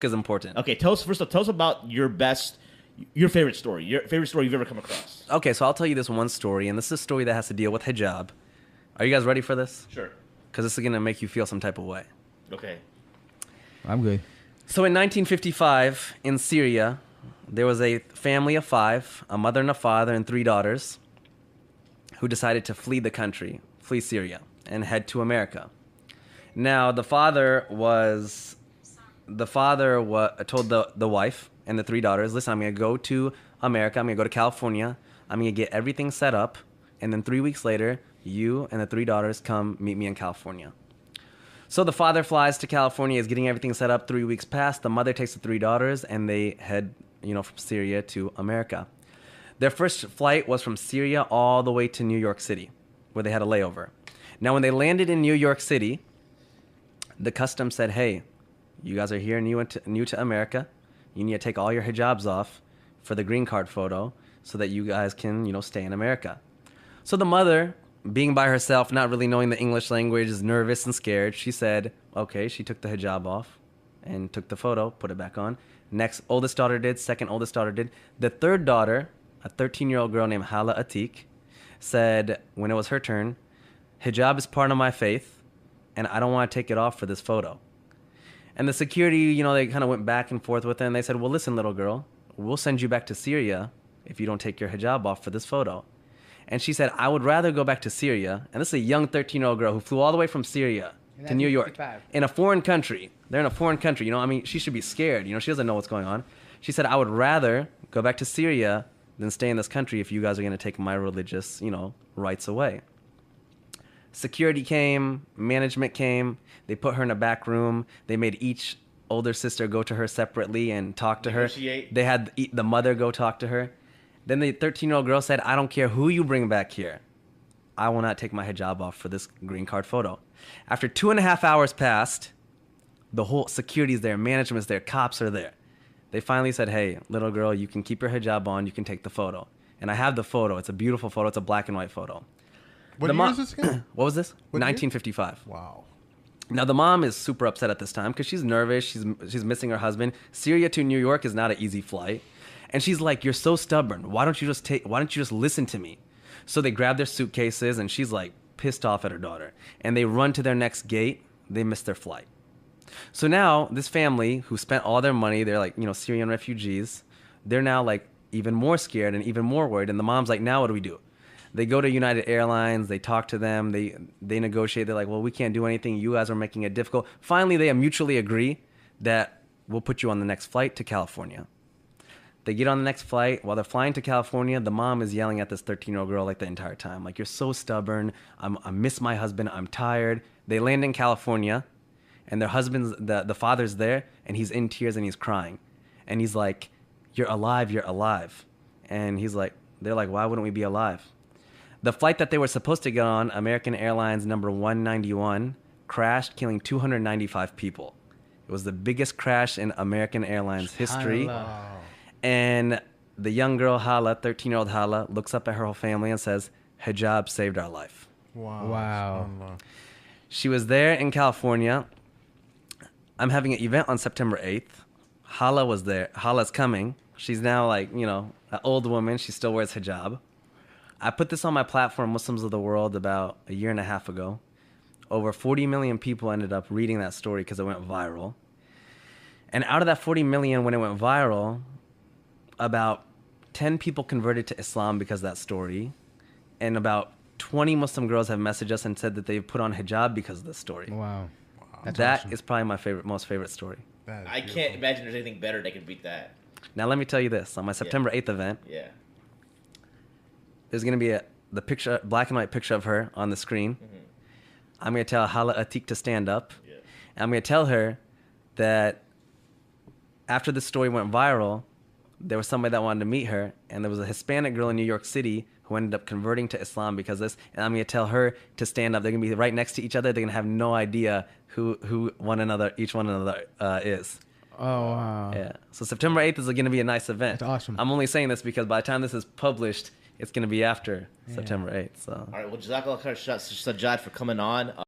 is important. Okay, tell us about your favorite story you've ever come across. Okay, so I'll tell you this one story, and this is a story that has to deal with hijab. Are you guys ready for this? Sure. Because this is going to make you feel some type of way. Okay. I'm good. So in 1955, in Syria, there was a family of 5, a mother and a father and 3 daughters, who decided to flee the country, flee Syria, and head to America. Now, the father told the wife and the 3 daughters, listen, I'm going to go to America, I'm going to go to California, I'm going to get everything set up, and then 3 weeks later, you and the 3 daughters come meet me in California. So the father flies to California, is getting everything set up. 3 weeks pass. The mother takes the 3 daughters, and they head, from Syria to America. Their first flight was from Syria all the way to New York City, where they had a layover. Now, when they landed in New York City, the customs said, hey, you guys are here new to America. You need to take all your hijabs off for the green card photo so that you guys can, stay in America. So the mother, being by herself, not really knowing the English language, is nervous and scared. She said, okay, she took the hijab off and took the photo, put it back on. Next oldest daughter did, second oldest daughter did. The third daughter, a 13-year-old girl named Hala Atik, said when it was her turn, hijab is part of my faith, and I don't want to take it off for this photo. And the security, they kind of went back and forth with her, and they said, well, listen, little girl, we'll send you back to Syria if you don't take your hijab off for this photo. And she said, I would rather go back to Syria. And this is a young 13-year-old girl who flew all the way from Syria to New York in a foreign country. They're in a foreign country. She should be scared. She doesn't know what's going on. She said, I would rather go back to Syria than stay in this country if you guys are going to take my religious, rights away. Security came, management came. They put her in a back room. They made each older sister go to her separately and talk to her. They had the mother go talk to her. Then the 13-year-old girl said, I don't care who you bring back here. I will not take my hijab off for this green card photo. After 2.5 hours passed, the whole security's there, management's there, cops are there. They finally said, hey, little girl, you can keep your hijab on, you can take the photo. And I have the photo. It's a beautiful photo. It's a black and white photo. What year is this again? What was this? What 1955. Year? Wow. Now, the mom is super upset at this time because she's nervous. She's missing her husband. Syria to New York is not an easy flight. And she's like, you're so stubborn. Why don't you just listen to me? So they grab their suitcases, and she's like pissed off at her daughter. And they run to their next gate. They miss their flight. So now this family who spent all their money, they're like, Syrian refugees. They're now like even more scared and even more worried. And the mom's like, now what do we do? They go to United Airlines. They talk to them. They negotiate. They're like, well, we can't do anything. You guys are making it difficult. Finally, they mutually agree that we'll put you on the next flight to California. They get on the next flight. While they're flying to California, the mom is yelling at this 13-year-old girl like the entire time. Like, you're so stubborn. I miss my husband. I'm tired. They land in California, and their husband's, the father's there, and he's in tears and he's crying. And he's like, you're alive. You're alive. And they're like, why wouldn't we be alive? The flight that they were supposed to get on, American Airlines number 191, crashed, killing 295 people. It was the biggest crash in American Airlines history. Wow. And the young girl, Hala, 13-year-old Hala, looks up at her whole family and says, hijab saved our life. Wow. She was there in California. I'm having an event on September 8th. Hala was there. Hala's coming. She's now like, an old woman. She still wears hijab. I put this on my platform, Muslims of the World, about a year and a half ago. Over 40 million people ended up reading that story because it went viral. And out of that 40 million, when it went viral, about 10 people converted to Islam because of that story. And about 20 Muslim girls have messaged us and said that they've put on hijab because of this story. Wow. That is probably my most favorite story. I can't imagine there's anything better that can beat that. Now, let me tell you this. On my September 8th event, there's going to be the picture, black and white picture of her on the screen. Mm-hmm. I'm going to tell Hala Atik to stand up. Yeah. And I'm going to tell her that after the story went viral, there was somebody that wanted to meet her, and there was a Hispanic girl in New York City who ended up converting to Islam because of this. And I'm going to tell her to stand up. They're going to be right next to each other. They're going to have no idea who each one another is. Oh, wow. Yeah. So September 8th is going to be a nice event. That's awesome. I'm only saying this because by the time this is published, it's going to be after September 8th. So. All right. Well, Jazakallah khair, Sajjad, for coming on.